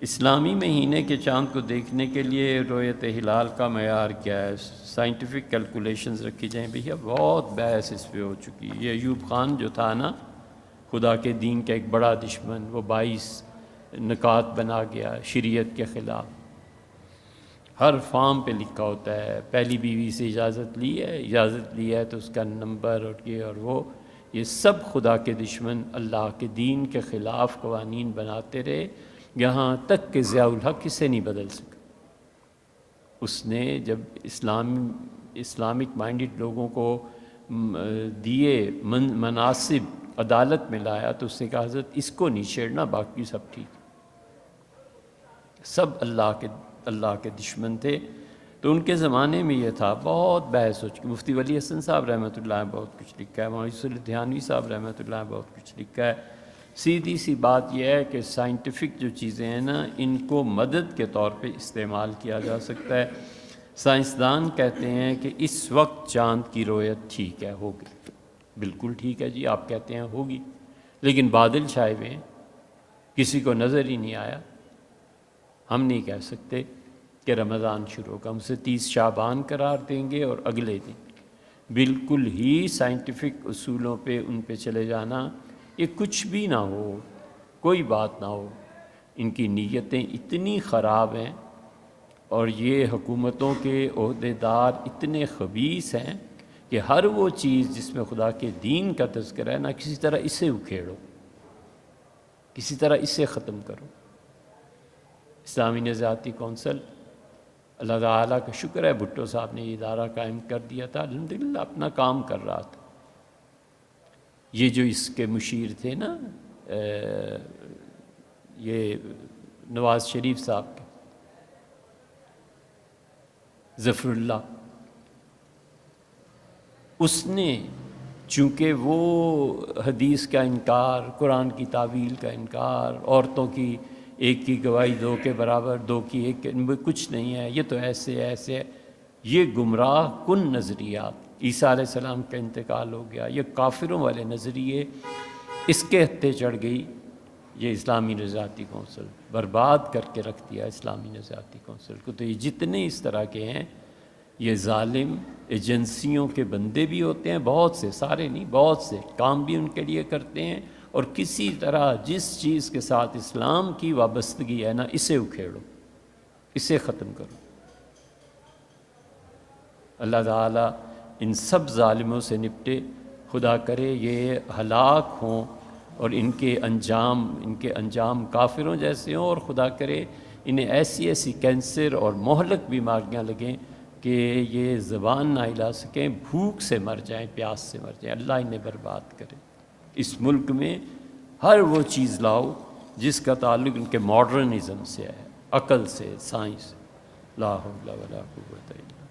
اسلامی مہینے کے چاند کو دیکھنے کے لیے رؤیت ہلال کا معیار کیا ہے؟ سائنٹیفک کیلکولیشنز رکھی جائیں بھیا، بہت بحث اس پہ ہو چکی ہے۔ یہ ایوب خان جو تھا نا، خدا کے دین کا ایک بڑا دشمن، وہ 22 نکات بنا گیا شریعت کے خلاف۔ ہر فارم پہ لکھا ہوتا ہے پہلی بیوی سے اجازت لی ہے تو اس کا نمبر اور یہ اور وہ، یہ سب خدا کے دشمن اللہ کے دین کے خلاف قوانین بناتے رہے، یہاں تک کہ ضیاء الحق اسے نہیں بدل سکا۔ اس نے جب اسلامک مائنڈڈ لوگوں کو دیے مناصب عدالت میں لایا تو اس نے کہا حضرت اس کو نہیں چھیڑنا، باقی سب ٹھیک۔ سب اللہ کے دشمن تھے، تو ان کے زمانے میں یہ تھا، بہت بحث ہو چکی۔ مفتی ولی حسن صاحب رحمۃ اللہ بہت کچھ لکھا ہے، مولوی یوسف الدھیانوی صاحب رحمۃ اللہ بہت کچھ لکھا ہے۔ سیدھی سی بات یہ ہے کہ سائنٹیفک جو چیزیں ہیں نا، ان کو مدد کے طور پہ استعمال کیا جا سکتا ہے۔ سائنسدان کہتے ہیں کہ اس وقت چاند کی رؤیت ٹھیک ہے، ہوگی، بالکل ٹھیک ہے جی، آپ کہتے ہیں ہوگی، لیکن بادل چھائے ہوئے ہیں، کسی کو نظر ہی نہیں آیا۔ ہم نہیں کہہ سکتے کہ رمضان شروع ہوگا، ہم سے 30 شعبان قرار دیں گے اور اگلے دن بالکل ہی سائنٹیفک اصولوں پہ ان پہ چلے جانا، یہ کچھ بھی نہ ہو، کوئی بات نہ ہو۔ ان کی نیتیں اتنی خراب ہیں اور یہ حکومتوں کے عہدیدار اتنے خبیث ہیں کہ ہر وہ چیز جس میں خدا کے دین کا تذکرہ ہے نا، کسی طرح اسے اکھیڑو، کسی طرح اسے ختم کرو۔ اسلامی نظریاتی کونسل، اللہ تعالیٰ کا شکر ہے بھٹو صاحب نے یہ ادارہ قائم کر دیا تھا، الحمدللہ اپنا کام کر رہا تھا۔ یہ جو اس کے مشیر تھے نا، یہ نواز شریف صاحب کے، ظفر اللہ، اس نے چونکہ وہ حدیث کا انکار، قرآن کی تعویل کا انکار، عورتوں کی ایک کی گواہی دو کے برابر، دو کی ایک کچھ نہیں ہے، یہ تو ایسے ہے، یہ گمراہ کن نظریات، عیسیٰ علیہ السلام کا انتقال ہو گیا، یہ کافروں والے نظریے، اس کے ہتھے چڑھ گئی یہ اسلامی نظریاتی کونسل، برباد کر کے رکھ دیا اسلامی نظریاتی کونسل کو۔ تو یہ جتنے اس طرح کے ہیں، یہ ظالم ایجنسیوں کے بندے بھی ہوتے ہیں، بہت سے، سارے نہیں، بہت سے کام بھی ان کے لیے کرتے ہیں، اور کسی طرح جس چیز کے ساتھ اسلام کی وابستگی ہے نا، اسے اکھیڑو، اسے ختم کرو۔ اللہ تعالیٰ ان سب ظالموں سے نپٹے، خدا کرے یہ ہلاک ہوں اور ان کے انجام کافروں جیسے ہوں، اور خدا کرے انہیں ایسی کینسر اور مہلک بیماریاں لگیں کہ یہ زبان نہ ہلا سکیں، بھوک سے مر جائیں، پیاس سے مر جائیں، اللہ انہیں برباد کرے۔ اس ملک میں ہر وہ چیز لاؤ جس کا تعلق ان کے ماڈرنزم سے ہے، عقل سے، سائنس سے، لا حول ولا قوت الا باللہ۔